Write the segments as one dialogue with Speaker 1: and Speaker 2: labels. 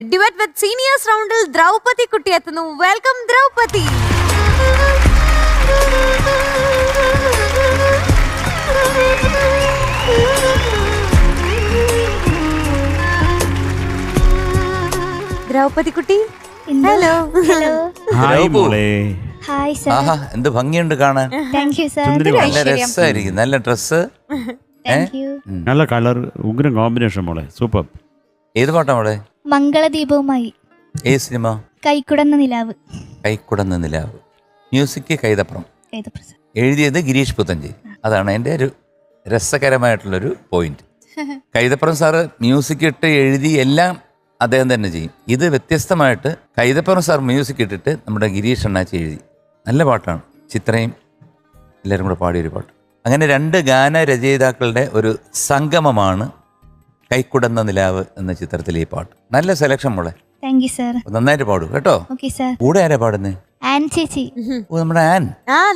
Speaker 1: Duet with seniors roundil Draupadi കുട്ടി എത്തുന്നു. Welcome Draupadi. Draupadi കുട്ടി, ഹലോ.
Speaker 2: ഹായ് മോളെ.
Speaker 3: Hi sir.
Speaker 4: ആഹാ, എന്ത് ഭംഗിയുണ്ട് കാണാൻ.
Speaker 3: Thank you sir.
Speaker 4: നല്ല രസമായിരിക്കും, നല്ല ഡ്രസ്,
Speaker 2: നല്ല കളർ, ഉഗ്രം കോമ്പിനേഷൻ മോളെ, സൂപ്പർ.
Speaker 4: ഏത് പാട്ടാ മോളെ?
Speaker 3: മംഗളദീപവുമായി.
Speaker 4: ഏത് സിനിമ?
Speaker 3: കൈക്കുടന്ന നിലാവ്.
Speaker 4: കൈക്കുടന്ന നിലാവ്. മ്യൂസിക് കൈതപ്രം.
Speaker 3: കൈതപ്രസാദ്.
Speaker 4: എഴുതിയത് ഗിരീഷ് പുത്തഞ്ചേരി. അതാണ് എൻ്റെ ഒരു രസകരമായിട്ടുള്ളൊരു പോയിന്റ്. കൈതപ്രം സാറ് മ്യൂസിക് ഇട്ട് എഴുതി എല്ലാം അദ്ദേഹം തന്നെ ചെയ്യും. ഇത് വ്യത്യസ്തമായിട്ട് കൈതപ്പുറം സാർ മ്യൂസിക് ഇട്ടിട്ട് നമ്മുടെ ഗിരീഷ് അണ്ണാച്ചി എഴുതി. നല്ല പാട്ടാണ്. ചിത്രയും എല്ലാവരും കൂടെ പാടിയൊരു പാട്ട്. അങ്ങനെ രണ്ട് ഗാനരചയിതാക്കളുടെ ഒരു സംഗമമാണ് കൈക്കുടന്ന നിലാവ് എന്ന ചിത്രത്തിലെ ഈ പാട്ട്. നല്ല സെലക്ഷൻ മോളെ.
Speaker 3: Thank you sir.
Speaker 4: നന്നായിട്ട് പാടും കേട്ടോ.
Speaker 3: Okay sir.
Speaker 4: കൂടെ ആരാ പാടുന്നേ?
Speaker 3: ആൻ ചേച്ചി.
Speaker 4: ഓ, നമ്മുടെ ആൻ.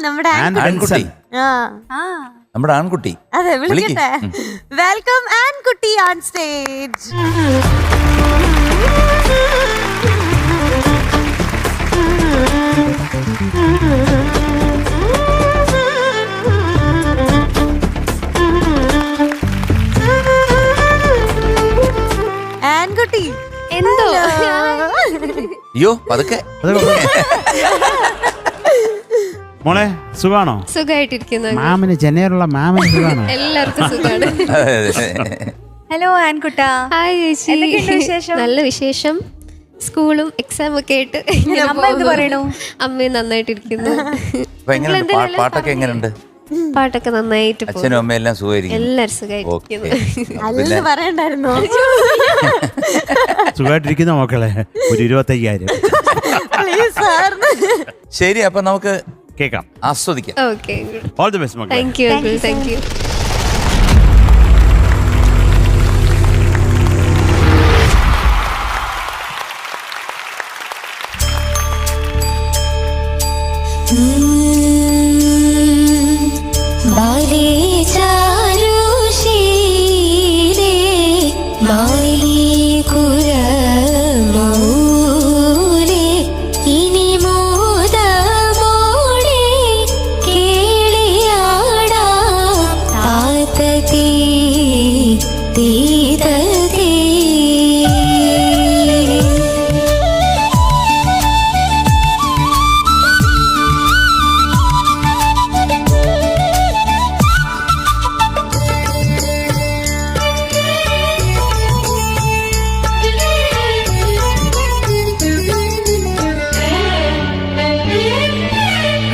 Speaker 1: നമ്മുടെ
Speaker 4: ആൺകുട്ടി. നമ്മുടെ ആൺകുട്ടി.
Speaker 1: അതെ, വിളിക്കട്ടെ. വെൽക്കം ആൺകുട്ടി ഓൺ സ്റ്റേജ്. ആൺകുട്ടി
Speaker 5: എന്തോ
Speaker 4: അയ്യോ, പതുക്കെ.
Speaker 2: മോളെ സുഖാണോ?
Speaker 5: സുഖമായിട്ടിരിക്കുന്നു.
Speaker 2: മാമന് ചെന്നൈയിലുള്ള മാമന് സുഖാണോ?
Speaker 5: എല്ലാവർക്കും സുഖമാണ്.
Speaker 1: ഹലോ ആൻകുട്ട.
Speaker 5: ഹായ് ചേച്ചി.
Speaker 1: എന്തൊക്കെയുണ്ട് വിശേഷം?
Speaker 5: നല്ല വിശേഷം. സ്കൂളും എക്സാം ഒക്കെ ആയിട്ട്
Speaker 1: അമ്മ എന്ത് പറയണു?
Speaker 5: അമ്മയും നന്നായിട്ടിരിക്കുന്നു.
Speaker 4: അപ്പൊ എങ്ങനെയുണ്ട് പാട്ടൊക്കെ? എങ്ങനെയുണ്ട്?
Speaker 5: പാട്ടൊക്കെ നന്നായിട്ട് പോകുന്നു.
Speaker 4: അച്ഛനും അമ്മയും എല്ലാം സുഖമായിരിക്കും?
Speaker 5: എല്ലാരും സുഖമായിട്ടിരിക്കുന്നു.
Speaker 1: അല്ലെന്ന് പറയണ്ടായിരുന്നോ?
Speaker 2: സുഖമായിട്ടിരിക്കുന്ന മക്കളെ, ഒരു 25,000.
Speaker 4: ശരി, അപ്പൊ നമുക്ക്
Speaker 2: കേൾക്കാം,
Speaker 4: ആസ്വദിക്കാം.
Speaker 5: ഓക്കെ,
Speaker 2: ഓൾ ദി ബെസ്റ്റ് മക്കളെ.
Speaker 5: Thank you uncle. Thank you.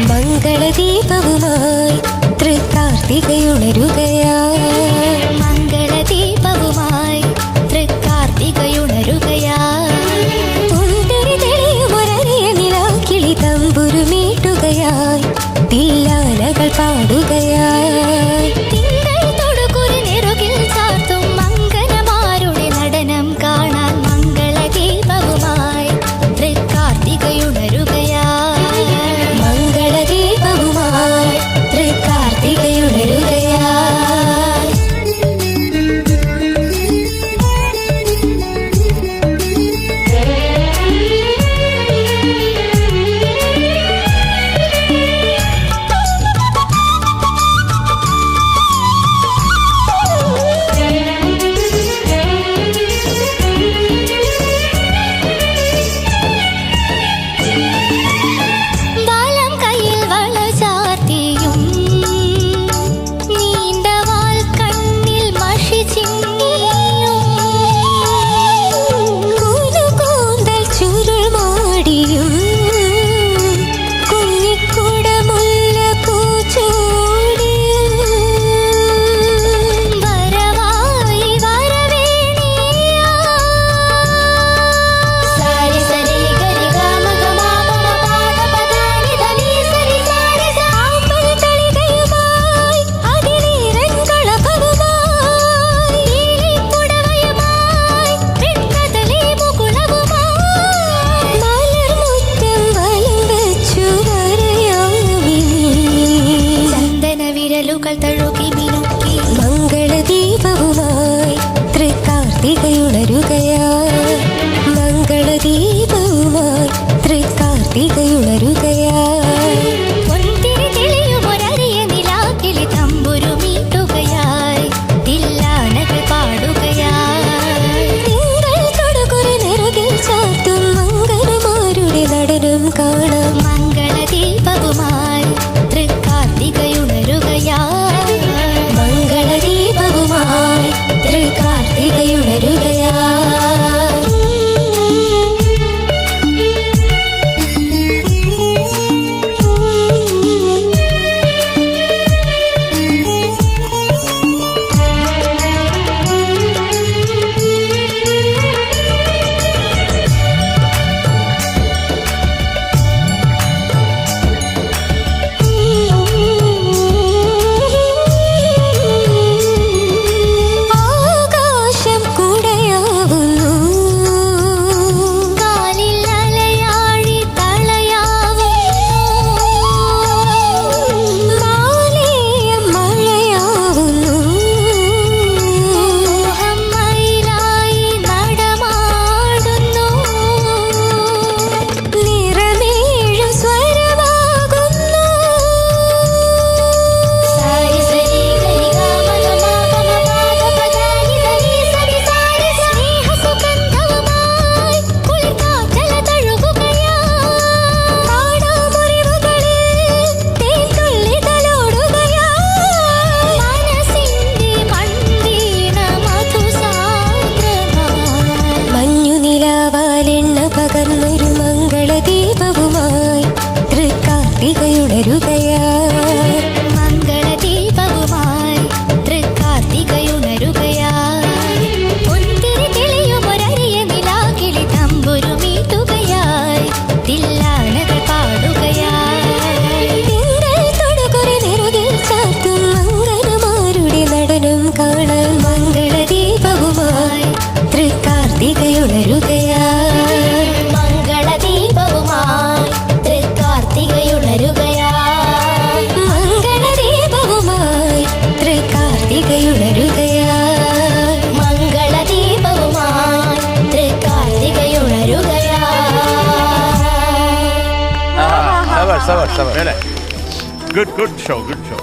Speaker 6: മംഗളദീപവുമായി തൃക്കാർത്തികയുണരുകയായി. മംഗളദീപവുമായി തൃക്കാർത്തികയുണരുകയായി. ഉണ്ടൊരു തെളിയുമൊരറിയ നിലാക്കിളി തമ്പുരുമീട്ടുകയായി. തില്ലാനകൾ പാടുകയായി. തിങ്കൾ തൊടുകുറി നെറുകിൽ ചാർത്തും മംഗലമാരുടെ നടനം കാണാൻ മംഗളദീപവുമായി തൃക്കാർത്തികയുണരുകയായി. മംഗളദീപവുമായി തൃക്കാർത്തികയുണരുകയായി പൊൻതിരി തെളിയുമൊരറിയ നിലാക്കിളി തമ്പുരുമീട്ടുകയായി തില്ലാനകൾ പാടുകയായി തിങ്കൾ തൊടുകുറി നെറുകിൽ ചാർത്തും മംഗളമാരുടെ നടനം കാണാം മംഗളദീപവുമായി തൃക്കാർത്തികയുണരുകയായി മംഗളദീപവുമായി തൃക്കാർത്തികയുണരുകയായി ആകാശം കുടയാവുന്നു കാലിൽ അലയാഴി തളയാവുന്നു മാലേയം മഴയാവുന്നു മയിലായി നടമാടുന്നു നിറമേഴും സ്വരമാകുന്നു സാരി സരി ഗരി ഗമ ഗമ ഗമ പാദ പദാനി ധനി സരി സാരി സ്നേഹസുഗന്ധവുമായി കുളിർക്കാറ്റല തഴുകുകയായി പാടാമുറിവുകളിൽ തേൻതുള്ളി തലോടുകയായി മനസ്സിന്റെ മൺവീണ മധുസാന്ദ്രമായി മഞ്ഞുനിലാവാലെണ്ണ പകർന്നൊരു മംഗളദീപവുമായി തൃക്കാർത്തികയുണരുകയായി മംഗളദീപവുമായി തൃക്കാർത്തികയുണരുകയായി പൊൻതിരി തെളിയുമൊരറിയ നിലാക്കിളി തമ്പുരുമീട്ടുകയായി തില്ലാനകൾ പാടുകയായി തിങ്കൾ തൊടുകുറി നെറുകിൽ ചാർത്തും മംഗളമാരുടെ നടനം കാണാൻ മംഗളദീപവുമായി തൃക്കാർത്തികയുണരുകയായി മംഗളദീപവുമായി തൃക്കാർത്തികയുണരുകയായി മംഗളദീപവുമായി തൃക്കാർത്തികയുണരുകയായി മംഗളദീപവുമായി തൃക്കാർത്തികയുണരുകയായി
Speaker 4: സവാഷ് സവാഷ് സവാഷ്
Speaker 2: ഗുഡ് ഷോ ഗുഡ് ഷോ